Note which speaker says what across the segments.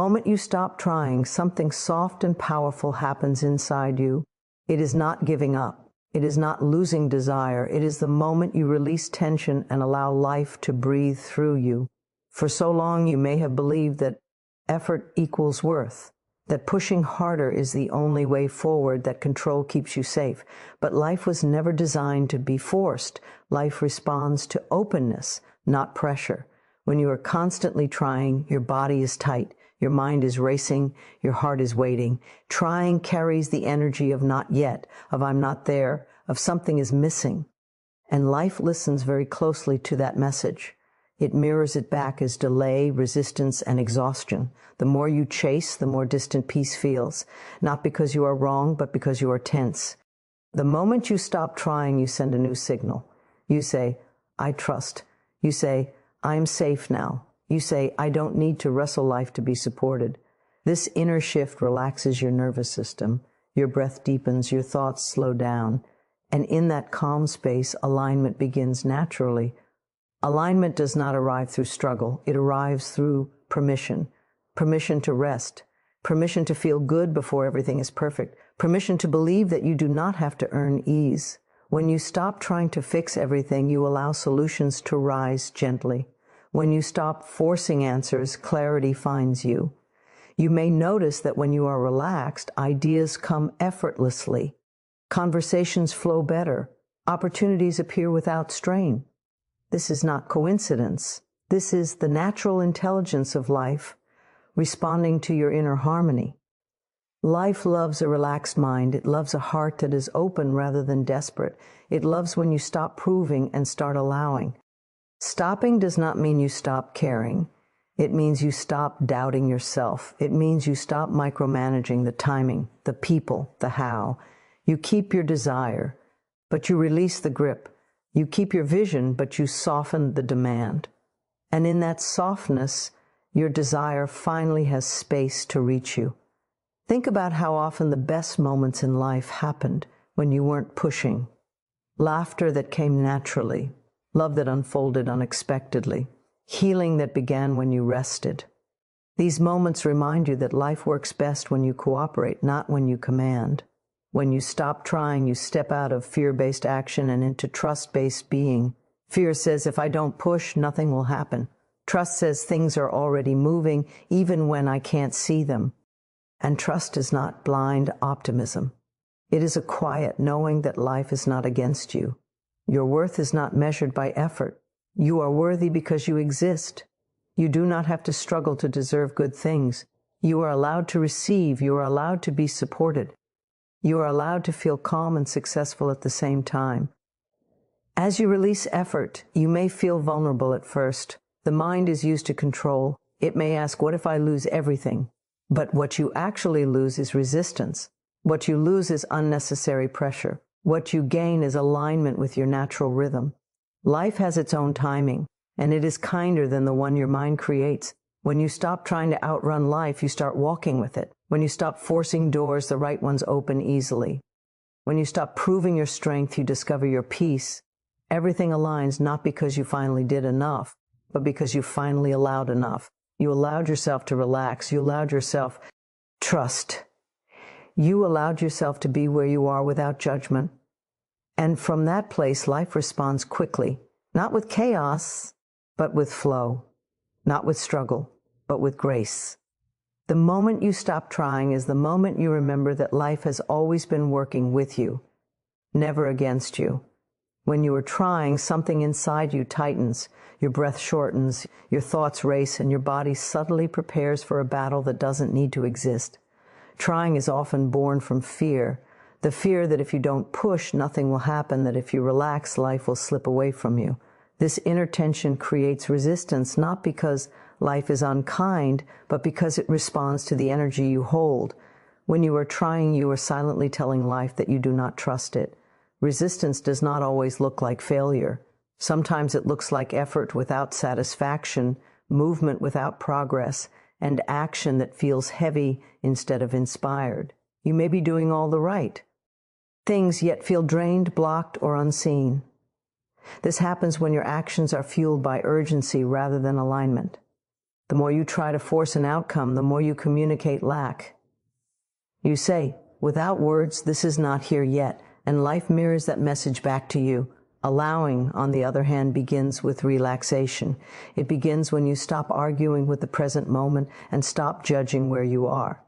Speaker 1: moment you stop trying, something soft and powerful happens inside you. It is not giving up. It is not losing desire. It is the moment you release tension and allow life to breathe through you. For so long you may have believed that effort equals worth, that pushing harder is the only way forward, that control keeps you safe. But life was never designed to be forced. Life responds to openness, not pressure. When you are constantly trying, your body is tight, your mind is racing, your heart is waiting. Trying carries the energy of not yet, of I'm not there, of something is missing. And life listens very closely to that message. It mirrors it back as delay, resistance, and exhaustion. The more you chase, the more distant peace feels, not because you are wrong, but because you are tense. The moment you stop trying, you send a new signal. You say, I trust. You say, I'm safe now. You say, I don't need to wrestle life to be supported. This inner shift relaxes your nervous system. Your breath deepens, your thoughts slow down. And in that calm space, alignment begins naturally. Alignment does not arrive through struggle. It arrives through permission. Permission to rest. Permission to feel good before everything is perfect. Permission to believe that you do not have to earn ease. When you stop trying to fix everything, you allow solutions to rise gently. When you stop forcing answers, clarity finds you. You may notice that when you are relaxed, ideas come effortlessly. Conversations flow better. Opportunities appear without strain. This is not coincidence. This is the natural intelligence of life, responding to your inner harmony. Life loves a relaxed mind. It loves a heart that is open rather than desperate. It loves when you stop proving and start allowing. Stopping does not mean you stop caring. It means you stop doubting yourself. It means you stop micromanaging the timing, the people, the how. You keep your desire, but you release the grip. You keep your vision, but you soften the demand. And in that softness, your desire finally has space to reach you. Think about how often the best moments in life happened when you weren't pushing. Laughter that came naturally, love that unfolded unexpectedly, healing that began when you rested. These moments remind you that life works best when you cooperate, not when you command. When you stop trying, you step out of fear-based action and into trust-based being. Fear says, if I don't push, nothing will happen. Trust says things are already moving, even when I can't see them. And trust is not blind optimism. It is a quiet knowing that life is not against you. Your worth is not measured by effort. You are worthy because you exist. You do not have to struggle to deserve good things. You are allowed to receive. You are allowed to be supported. You are allowed to feel calm and successful at the same time. As you release effort, you may feel vulnerable at first. The mind is used to control. It may ask, what if I lose everything? But what you actually lose is resistance. What you lose is unnecessary pressure. What you gain is alignment with your natural rhythm. Life has its own timing, and it is kinder than the one your mind creates. When you stop trying to outrun life, you start walking with it. When you stop forcing doors, the right ones open easily. When you stop proving your strength, you discover your peace. Everything aligns not because you finally did enough, but because you finally allowed enough. You allowed yourself to relax. You allowed yourself trust. You allowed yourself to be where you are without judgment. And from that place, life responds quickly, not with chaos, but with flow, not with struggle, but with grace. The moment you stop trying is the moment you remember that life has always been working with you, never against you. When you are trying, something inside you tightens, your breath shortens, your thoughts race, and your body subtly prepares for a battle that doesn't need to exist. Trying is often born from fear, the fear that if you don't push, nothing will happen, that if you relax, life will slip away from you. This inner tension creates resistance, not because life is unkind, but because it responds to the energy you hold. When you are trying, you are silently telling life that you do not trust it. Resistance does not always look like failure. Sometimes it looks like effort without satisfaction, movement without progress, and action that feels heavy instead of inspired. You may be doing all the right things, yet feel drained, blocked, or unseen. This happens when your actions are fueled by urgency rather than alignment. The more you try to force an outcome, the more you communicate lack. You say, without words, this is not here yet, and life mirrors that message back to you. Allowing, on the other hand, begins with relaxation. It begins when you stop arguing with the present moment and stop judging where you are.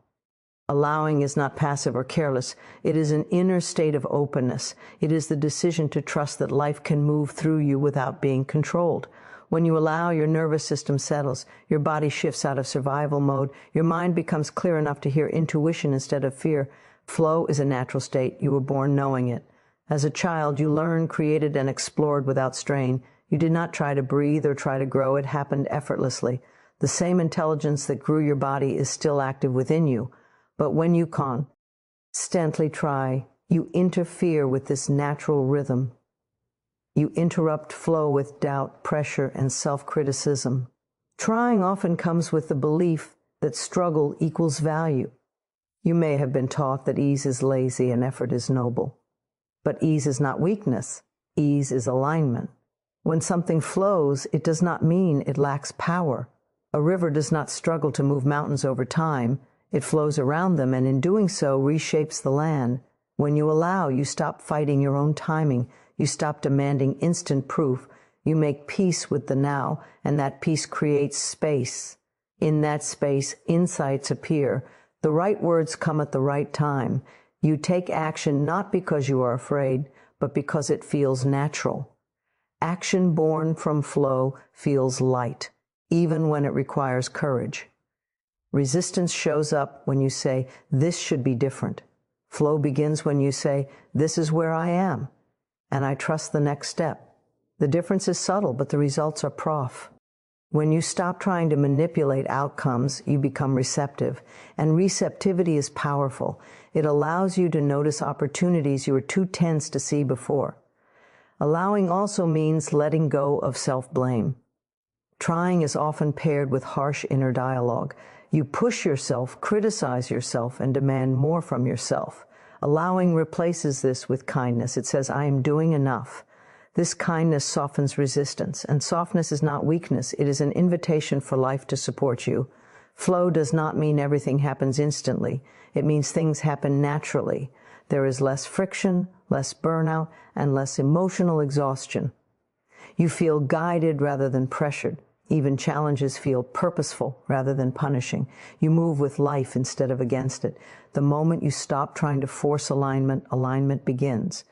Speaker 1: Allowing is not passive or careless. It is an inner state of openness. It is the decision to trust that life can move through you without being controlled. When you allow, your nervous system settles, your body shifts out of survival mode, your mind becomes clear enough to hear intuition instead of fear. Flow is a natural state. You were born knowing it. As a child, you learned, created, and explored without strain. You did not try to breathe or try to grow. It happened effortlessly. The same intelligence that grew your body is still active within you. But when you constantly try, you interfere with this natural rhythm. You interrupt flow with doubt, pressure, and self-criticism. Trying often comes with the belief that struggle equals value. You may have been taught that ease is lazy and effort is noble. But ease is not weakness. Ease is alignment. When something flows, it does not mean it lacks power. A river does not struggle to move mountains over time. It flows around them, and in doing so, reshapes the land. When you allow, you stop fighting your own timing. You stop demanding instant proof. You make peace with the now, and that peace creates space. In that space, insights appear. The right words come at the right time. You take action not because you are afraid, but because it feels natural. Action born from flow feels light, even when it requires courage. Resistance shows up when you say, this should be different. Flow begins when you say, this is where I am, and I trust the next step. The difference is subtle, but the results are prof. When you stop trying to manipulate outcomes, you become receptive, and receptivity is powerful. It allows you to notice opportunities you were too tense to see before. Allowing also means letting go of self-blame. Trying is often paired with harsh inner dialogue. You push yourself, criticize yourself, and demand more from yourself. Allowing replaces this with kindness. It says, I am doing enough. This kindness softens resistance, and softness is not weakness. It is an invitation for life to support you. Flow does not mean everything happens instantly. It means things happen naturally. There is less friction, less burnout, and less emotional exhaustion. You feel guided rather than pressured. Even challenges feel purposeful rather than punishing. You move with life instead of against it. The moment you stop trying to force alignment, alignment begins.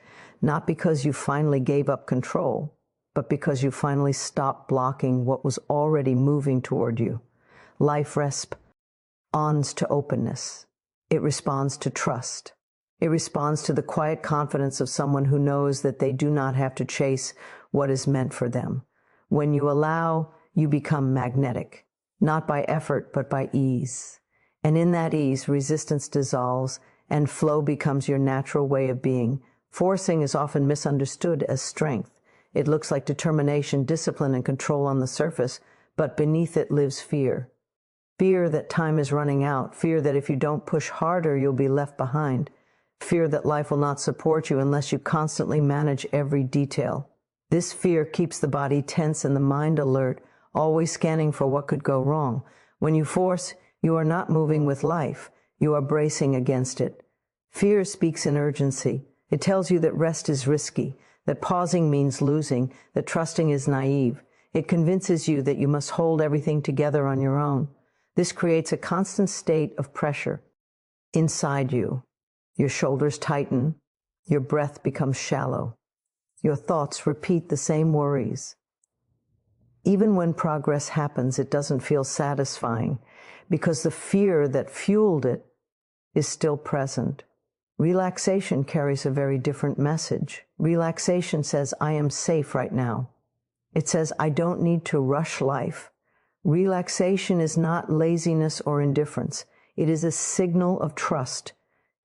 Speaker 1: Not because you finally gave up control, but because you finally stopped blocking what was already moving toward you. Life responds to openness. It responds to trust. It responds to the quiet confidence of someone who knows that they do not have to chase what is meant for them. When you allow, you become magnetic, not by effort, but by ease. And in that ease, resistance dissolves, and flow becomes your natural way of being. Forcing is often misunderstood as strength. It looks like determination, discipline, and control on the surface, but beneath it lives fear. Fear that time is running out. Fear that if you don't push harder, you'll be left behind. Fear that life will not support you unless you constantly manage every detail. This fear keeps the body tense and the mind alert, always scanning for what could go wrong. When you force, you are not moving with life. You are bracing against it. Fear speaks in urgency. It tells you that rest is risky, that pausing means losing, that trusting is naive. It convinces you that you must hold everything together on your own. This creates a constant state of pressure inside you. Your shoulders tighten. Your breath becomes shallow. Your thoughts repeat the same worries. Even when progress happens, it doesn't feel satisfying because the fear that fueled it is still present. Relaxation carries a very different message. Relaxation says, I am safe right now. It says, I don't need to rush life. Relaxation is not laziness or indifference. It is a signal of trust.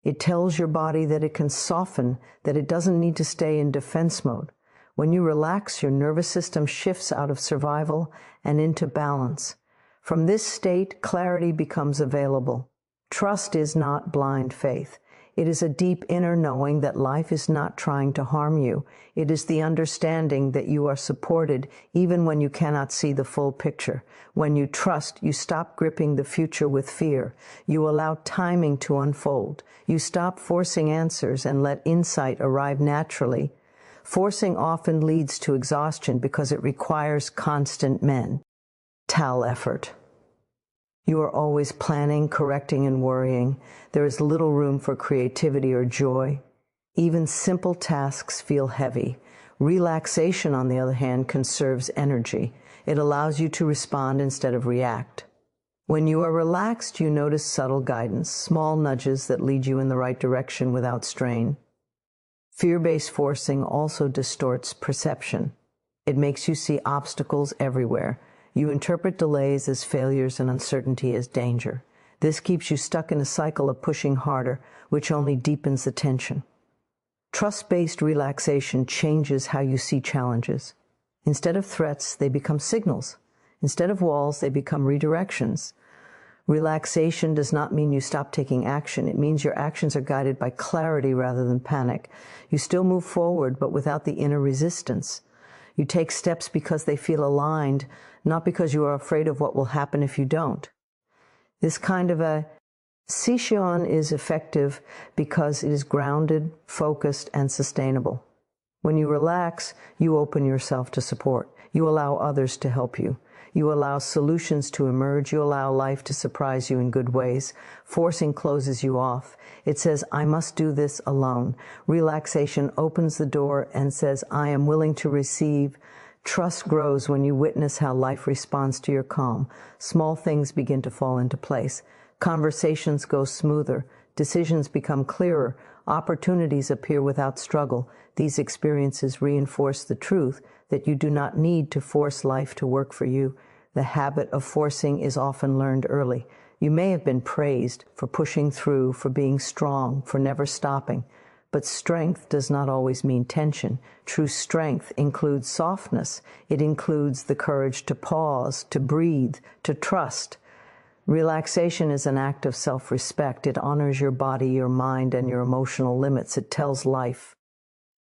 Speaker 1: It tells your body that it can soften, that it doesn't need to stay in defense mode. When you relax, your nervous system shifts out of survival and into balance. From this state, clarity becomes available. Trust is not blind faith. It is a deep inner knowing that life is not trying to harm you. It is the understanding that you are supported even when you cannot see the full picture. When you trust, you stop gripping the future with fear. You allow timing to unfold. You stop forcing answers and let insight arrive naturally. Forcing often leads to exhaustion because it requires constant mental effort. You are always planning, correcting, and worrying. There is little room for creativity or joy. Even simple tasks feel heavy. Relaxation, on the other hand, conserves energy. It allows you to respond instead of react. When you are relaxed, you notice subtle guidance, small nudges that lead you in the right direction without strain. Fear-based forcing also distorts perception. It makes you see obstacles everywhere. You interpret delays as failures and uncertainty as danger. This keeps you stuck in a cycle of pushing harder, which only deepens the tension. Trust-based relaxation changes how you see challenges. Instead of threats, they become signals. Instead of walls, they become redirections. Relaxation does not mean you stop taking action. It means your actions are guided by clarity rather than panic. You still move forward, but without the inner resistance. You take steps because they feel aligned, not because you are afraid of what will happen if you don't. This kind of a session is effective because it is grounded, focused, and sustainable. When you relax, you open yourself to support. You allow others to help you. You allow solutions to emerge. You allow life to surprise you in good ways. Forcing closes you off. It says, I must do this alone. Relaxation opens the door and says, I am willing to receive. Trust grows when you witness how life responds to your calm. Small things begin to fall into place. Conversations go smoother. Decisions become clearer. Opportunities appear without struggle. These experiences reinforce the truth that you do not need to force life to work for you. The habit of forcing is often learned early. You may have been praised for pushing through, for being strong, for never stopping. But strength does not always mean tension. True strength includes softness. It includes the courage to pause, to breathe, to trust. Relaxation is an act of self-respect. It honors your body, your mind, and your emotional limits. It tells life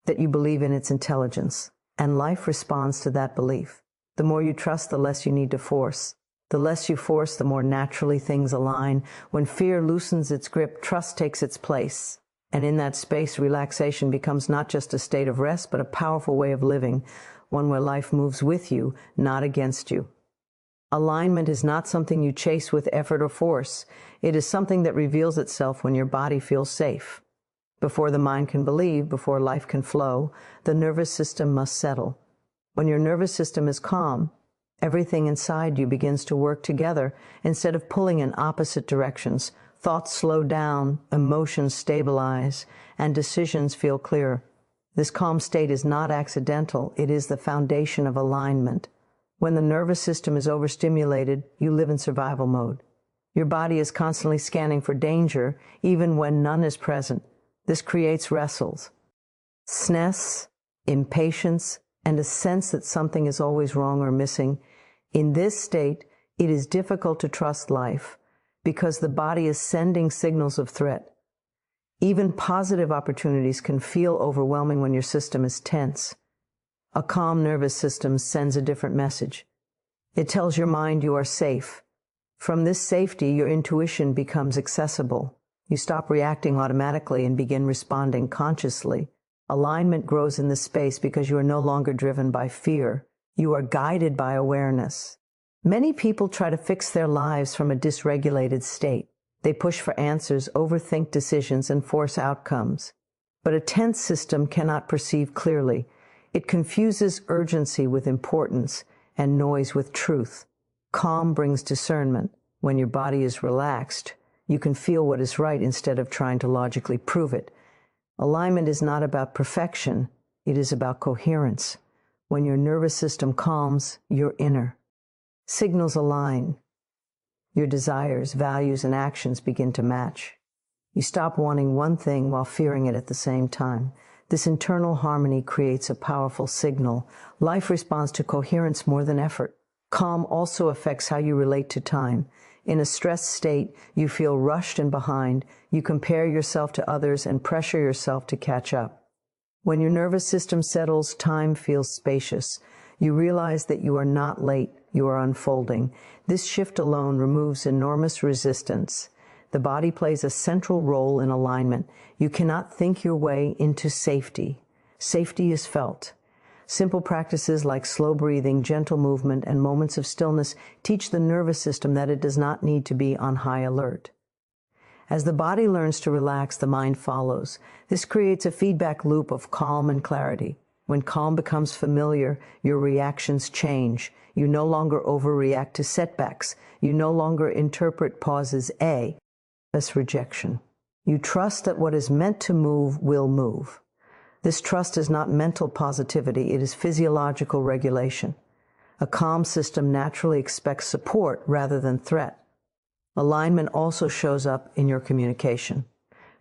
Speaker 1: that you believe in its intelligence, and life responds to that belief. The more you trust, the less you need to force. The less you force, the more naturally things align. When fear loosens its grip, trust takes its place. And in that space, relaxation becomes not just a state of rest, but a powerful way of living, one where life moves with you, not against you. Alignment is not something you chase with effort or force. It is something that reveals itself when your body feels safe. Before the mind can believe, before life can flow, the nervous system must settle. When your nervous system is calm, everything inside you begins to work together instead of pulling in opposite directions. Thoughts slow down, emotions stabilize, and decisions feel clearer. This calm state is not accidental. It is the foundation of alignment. When the nervous system is overstimulated, you live in survival mode. Your body is constantly scanning for danger, even when none is present. This creates wrestles, stress, impatience, and a sense that something is always wrong or missing. In this state, it is difficult to trust life because the body is sending signals of threat. Even positive opportunities can feel overwhelming when your system is tense. A calm nervous system sends a different message. It tells your mind you are safe. From this safety, your intuition becomes accessible. You stop reacting automatically and begin responding consciously. Alignment grows in this space because you are no longer driven by fear. You are guided by awareness. Many people try to fix their lives from a dysregulated state. They push for answers, overthink decisions, and force outcomes. But a tense system cannot perceive clearly. It confuses urgency with importance and noise with truth. Calm brings discernment. When your body is relaxed, you can feel what is right instead of trying to logically prove it. Alignment is not about perfection. It is about coherence. When your nervous system calms, your inner signals align. Your desires, values, and actions begin to match. You stop wanting one thing while fearing it at the same time. This internal harmony creates a powerful signal. Life responds to coherence more than effort. Calm also affects how you relate to time. In a stressed state, you feel rushed and behind. You compare yourself to others and pressure yourself to catch up. When your nervous system settles, time feels spacious. You realize that you are not late, you are unfolding. This shift alone removes enormous resistance. The body plays a central role in alignment. You cannot think your way into safety. Safety is felt. Simple practices like slow breathing, gentle movement, and moments of stillness teach the nervous system that it does not need to be on high alert. As the body learns to relax, the mind follows. This creates a feedback loop of calm and clarity. When calm becomes familiar, your reactions change. You no longer overreact to setbacks. You no longer interpret pauses as rejection. You trust that what is meant to move will move. This trust is not mental positivity, it is physiological regulation. A calm system naturally expects support rather than threat. Alignment also shows up in your communication.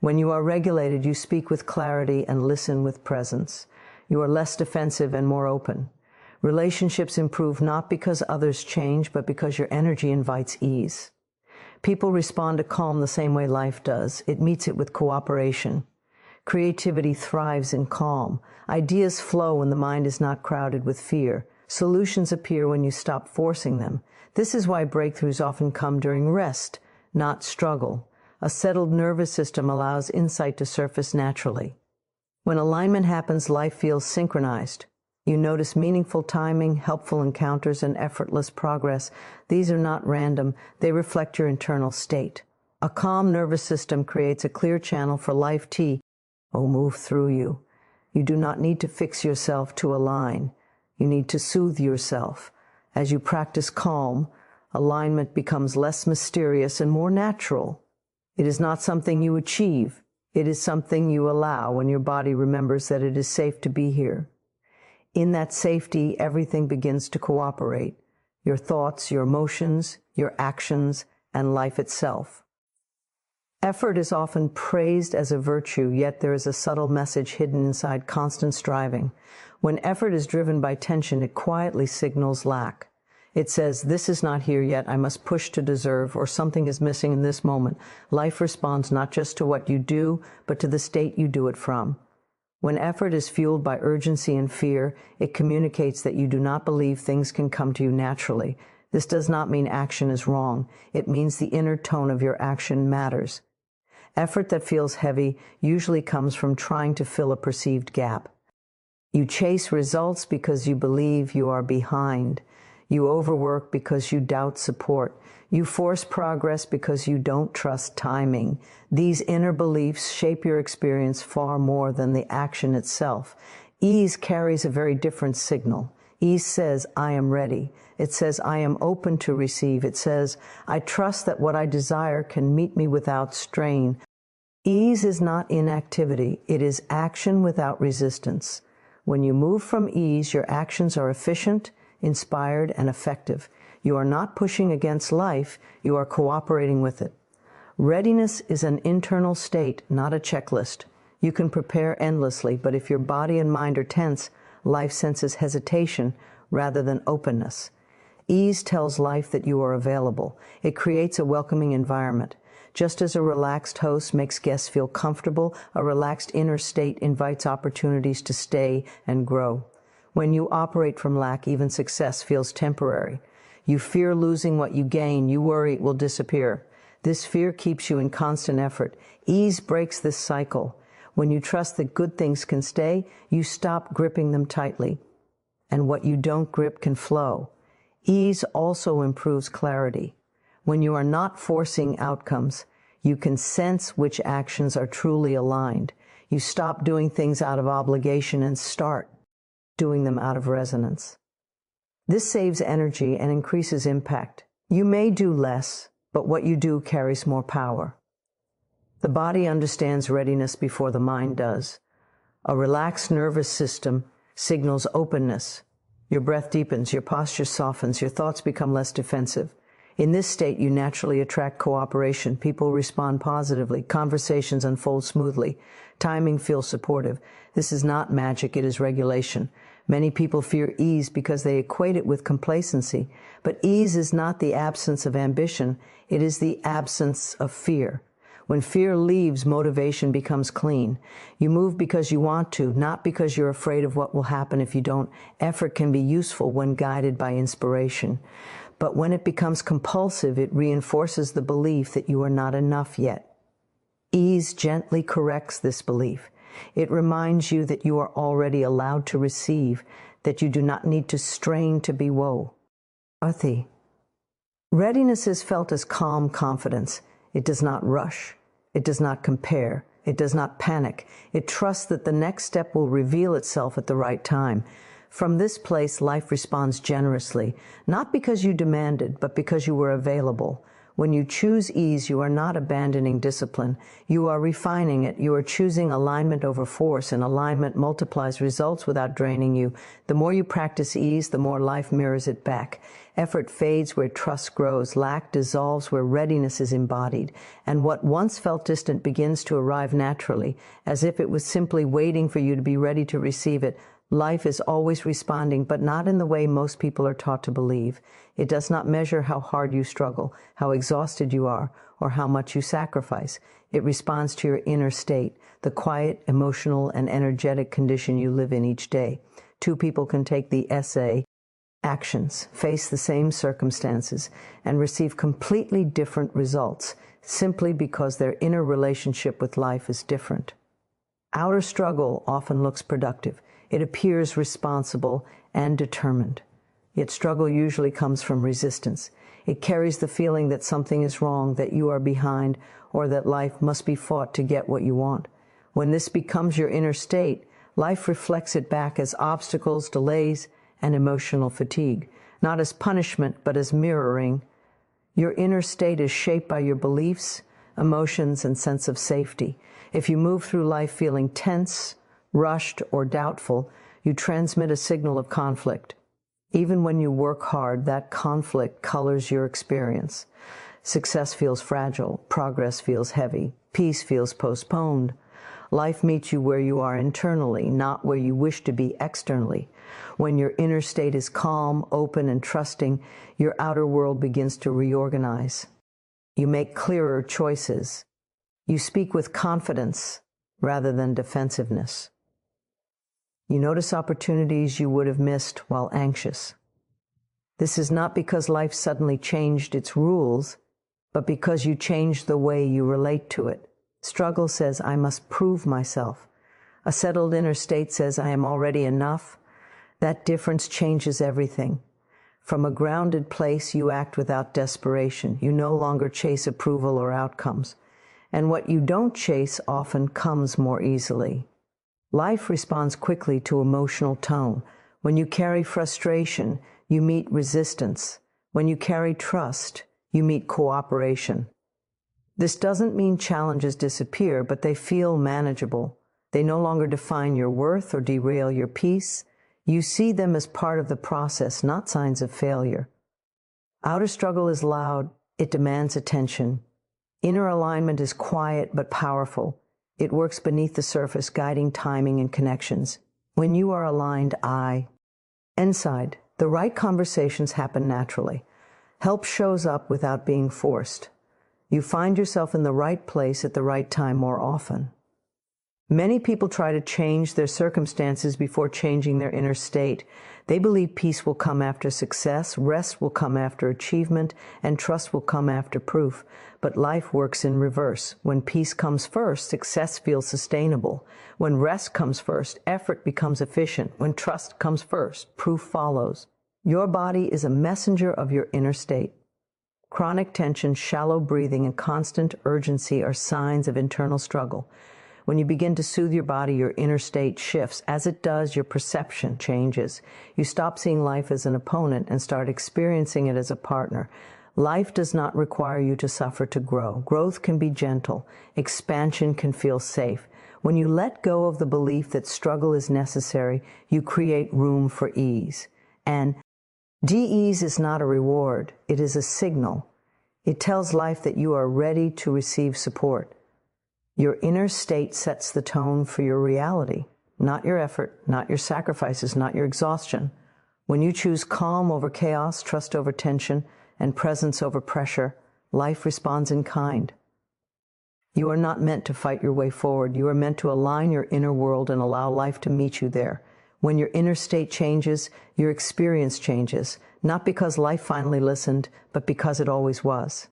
Speaker 1: When you are regulated, you speak with clarity and listen with presence. You are less defensive and more open. Relationships improve not because others change, but because your energy invites ease. People respond to calm the same way life does. It meets it with cooperation. Creativity thrives in calm. Ideas flow when the mind is not crowded with fear. Solutions appear when you stop forcing them. This is why breakthroughs often come during rest, not struggle. A settled nervous system allows insight to surface naturally. When alignment happens, life feels synchronized. You notice meaningful timing, helpful encounters, and effortless progress. These are not random. They reflect your internal state. A calm nervous system creates a clear channel for life to move through you. You do not need to fix yourself to align. You need to soothe yourself. As you practice calm, alignment becomes less mysterious and more natural. It is not something you achieve. It is something you allow when your body remembers that it is safe to be here. In that safety, everything begins to cooperate. Your thoughts, your emotions, your actions, and life itself. Effort is often praised as a virtue, yet there is a subtle message hidden inside constant striving. When effort is driven by tension, it quietly signals lack. It says, this is not here yet, I must push to deserve, or something is missing in this moment. Life responds not just to what you do, but to the state you do it from. When effort is fueled by urgency and fear, it communicates that you do not believe things can come to you naturally. This does not mean action is wrong. It means the inner tone of your action matters. Effort that feels heavy usually comes from trying to fill a perceived gap. You chase results because you believe you are behind. You overwork because you doubt support. You force progress because you don't trust timing. These inner beliefs shape your experience far more than the action itself. Ease carries a very different signal. Ease says, I am ready. It says, I am open to receive. It says, I trust that what I desire can meet me without strain. Ease is not inactivity. It is action without resistance. When you move from ease, your actions are efficient, inspired, and effective. You are not pushing against life, you are cooperating with it. Readiness is an internal state, not a checklist. You can prepare endlessly, but if your body and mind are tense, life senses hesitation rather than openness. Ease tells life that you are available. It creates a welcoming environment. Just as a relaxed host makes guests feel comfortable, a relaxed inner state invites opportunities to stay and grow. When you operate from lack, even success feels temporary. You fear losing what you gain. You worry it will disappear. This fear keeps you in constant effort. Ease breaks this cycle. When you trust that good things can stay, you stop gripping them tightly. And what you don't grip can flow. Ease also improves clarity. When you are not forcing outcomes, you can sense which actions are truly aligned. You stop doing things out of obligation and start doing them out of resonance. This saves energy and increases impact. You may do less, but what you do carries more power. The body understands readiness before the mind does. A relaxed nervous system signals openness. Your breath deepens, your posture softens, your thoughts become less defensive. In this state, you naturally attract cooperation. People respond positively. Conversations unfold smoothly. Timing feels supportive. This is not magic, it is regulation. Many people fear ease because they equate it with complacency. But ease is not the absence of ambition, it is the absence of fear. When fear leaves, motivation becomes clean. You move because you want to, not because you're afraid of what will happen if you don't. Effort can be useful when guided by inspiration. But when it becomes compulsive, it reinforces the belief that you are not enough yet. Ease gently corrects this belief. It reminds you that you are already allowed to receive, that you do not need to strain to be woe. Arthi. Readiness is felt as calm confidence. It does not rush. It does not compare. It does not panic. It trusts that the next step will reveal itself at the right time. From this place, life responds generously, not because you demanded, but because you were available. When you choose ease, you are not abandoning discipline. You are refining it. You are choosing alignment over force, and alignment multiplies results without draining you. The more you practice ease, the more life mirrors it back. Effort fades where trust grows. Lack dissolves where readiness is embodied. And what once felt distant begins to arrive naturally, as if it was simply waiting for you to be ready to receive it. Life is always responding, but not in the way most people are taught to believe. It does not measure how hard you struggle, how exhausted you are, or how much you sacrifice. It responds to your inner state, the quiet, emotional, and energetic condition you live in each day. Two people can take the essay, actions, face the same circumstances, and receive completely different results, simply because their inner relationship with life is different. Outer struggle often looks productive. It appears responsible and determined. Yet struggle usually comes from resistance. It carries the feeling that something is wrong, that you are behind, or that life must be fought to get what you want. When this becomes your inner state, life reflects it back as obstacles, delays, and emotional fatigue, not as punishment, but as mirroring. Your inner state is shaped by your beliefs, emotions, and sense of safety. If you move through life feeling tense, rushed, or doubtful, you transmit a signal of conflict. Even when you work hard, that conflict colors your experience. Success feels fragile, progress feels heavy, peace feels postponed. Life meets you where you are internally, not where you wish to be externally. When your inner state is calm, open, and trusting, your outer world begins to reorganize. You make clearer choices. You speak with confidence rather than defensiveness. You notice opportunities you would have missed while anxious. This is not because life suddenly changed its rules, but because you changed the way you relate to it. Struggle says, I must prove myself. A settled inner state says, I am already enough. That difference changes everything. From a grounded place, you act without desperation. You no longer chase approval or outcomes. And what you don't chase often comes more easily. Life responds quickly to emotional tone. When you carry frustration, you meet resistance. When you carry trust, you meet cooperation. This doesn't mean challenges disappear, but they feel manageable. They no longer define your worth or derail your peace. You see them as part of the process, not signs of failure. Outer struggle is loud. It demands attention. Inner alignment is quiet but powerful. It works beneath the surface, guiding timing and connections. When you are aligned, inside, the right conversations happen naturally. Help shows up without being forced. You find yourself in the right place at the right time more often. Many people try to change their circumstances before changing their inner state. They believe peace will come after success, rest will come after achievement, and trust will come after proof. But life works in reverse. When peace comes first, success feels sustainable. When rest comes first, effort becomes efficient. When trust comes first, proof follows. Your body is a messenger of your inner state. Chronic tension, shallow breathing, and constant urgency are signs of internal struggle. When you begin to soothe your body, your inner state shifts. As it does, your perception changes. You stop seeing life as an opponent and start experiencing it as a partner. Life does not require you to suffer to grow. Growth can be gentle. Expansion can feel safe. When you let go of the belief that struggle is necessary, you create room for ease. And De-ease is not a reward, it is a signal. It tells life that you are ready to receive support. Your inner state sets the tone for your reality, not your effort, not your sacrifices, not your exhaustion. When you choose calm over chaos, trust over tension, and presence over pressure, life responds in kind. You are not meant to fight your way forward. You are meant to align your inner world and allow life to meet you there. When your inner state changes, your experience changes, not because life finally listened, but because it always was.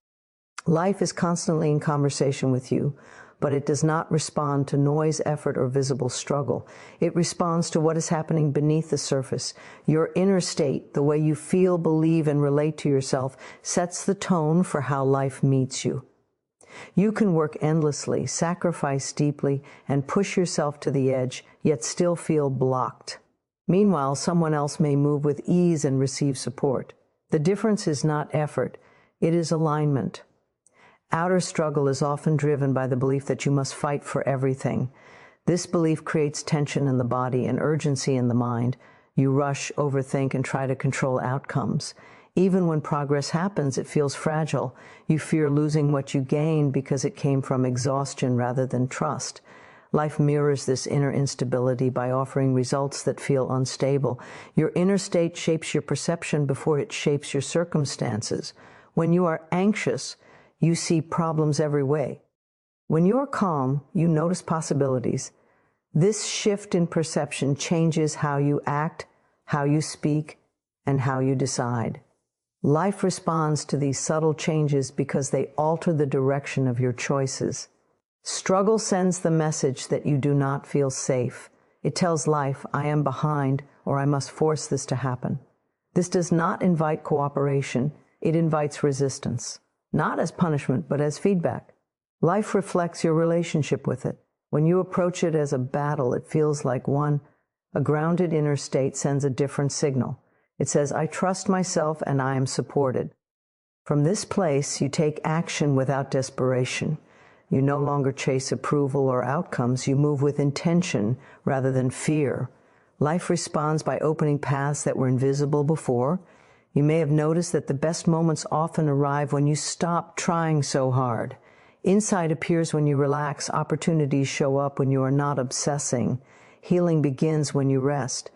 Speaker 1: Life is constantly in conversation with you, but it does not respond to noise, effort, or visible struggle. It responds to what is happening beneath the surface. Your inner state, the way you feel, believe, and relate to yourself, sets the tone for how life meets you. You can work endlessly, sacrifice deeply, and push yourself to the edge, yet still feel blocked. Meanwhile, someone else may move with ease and receive support. The difference is not effort, it is alignment. Outer struggle is often driven by the belief that you must fight for everything. This belief creates tension in the body and urgency in the mind. You rush, overthink, and try to control outcomes. Even when progress happens, it feels fragile. You fear losing what you gained because it came from exhaustion rather than trust. Life mirrors this inner instability by offering results that feel unstable. Your inner state shapes your perception before it shapes your circumstances. When you are anxious, you see problems every way. When you are calm, you notice possibilities. This shift in perception changes how you act, how you speak, and how you decide. Life responds to these subtle changes because they alter the direction of your choices. Struggle sends the message that you do not feel safe. It tells life, I am behind, or I must force this to happen. This does not invite cooperation. It invites resistance. Not as punishment, but as feedback. Life reflects your relationship with it. When you approach it as a battle, it feels like one. A grounded inner state sends a different signal. It says, I trust myself and I am supported. From this place, you take action without desperation. You no longer chase approval or outcomes. You move with intention rather than fear. Life responds by opening paths that were invisible before. You may have noticed that the best moments often arrive when you stop trying so hard. Insight appears when you relax. Opportunities show up when you are not obsessing. Healing begins when you rest.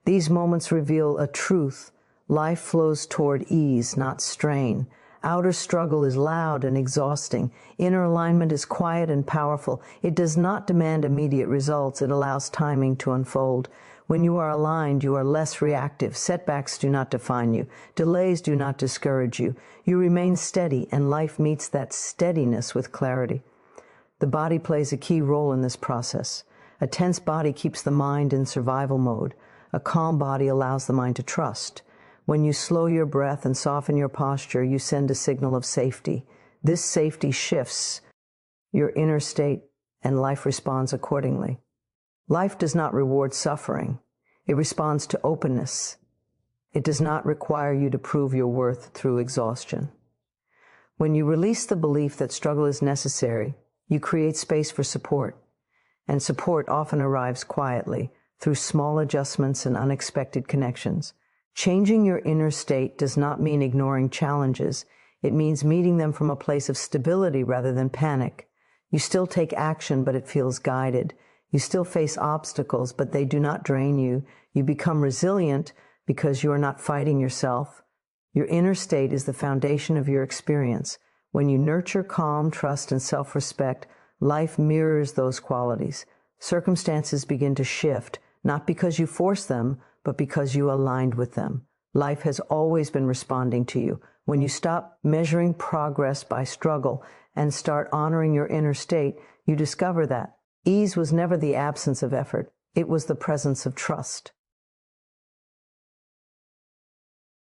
Speaker 1: These moments reveal a truth. Life flows toward ease, not strain. Outer struggle is loud and exhausting. Inner alignment is quiet and powerful. It does not demand immediate results. It allows timing to unfold. When you are aligned, you are less reactive. Setbacks do not define you. Delays do not discourage you. You remain steady, and life meets that steadiness with clarity. The body plays a key role in this process. A tense body keeps the mind in survival mode. A calm body allows the mind to trust. When you slow your breath and soften your posture, you send a signal of safety. This safety shifts your inner state, and life responds accordingly. Life does not reward suffering. It responds to openness. It does not require you to prove your worth through exhaustion. When you release the belief that struggle is necessary, you create space for support. And support often arrives quietly, through small adjustments and unexpected connections. Changing your inner state does not mean ignoring challenges. It means meeting them from a place of stability rather than panic. You still take action, but it feels guided. You still face obstacles, but they do not drain you. You become resilient because you are not fighting yourself. Your inner state is the foundation of your experience. When you nurture calm, trust, and self-respect, life mirrors those qualities. Circumstances begin to shift, not because you force them, but because you aligned with them. Life has always been responding to you. When you stop measuring progress by struggle and start honoring your inner state, you discover that ease was never the absence of effort. It was the presence of trust.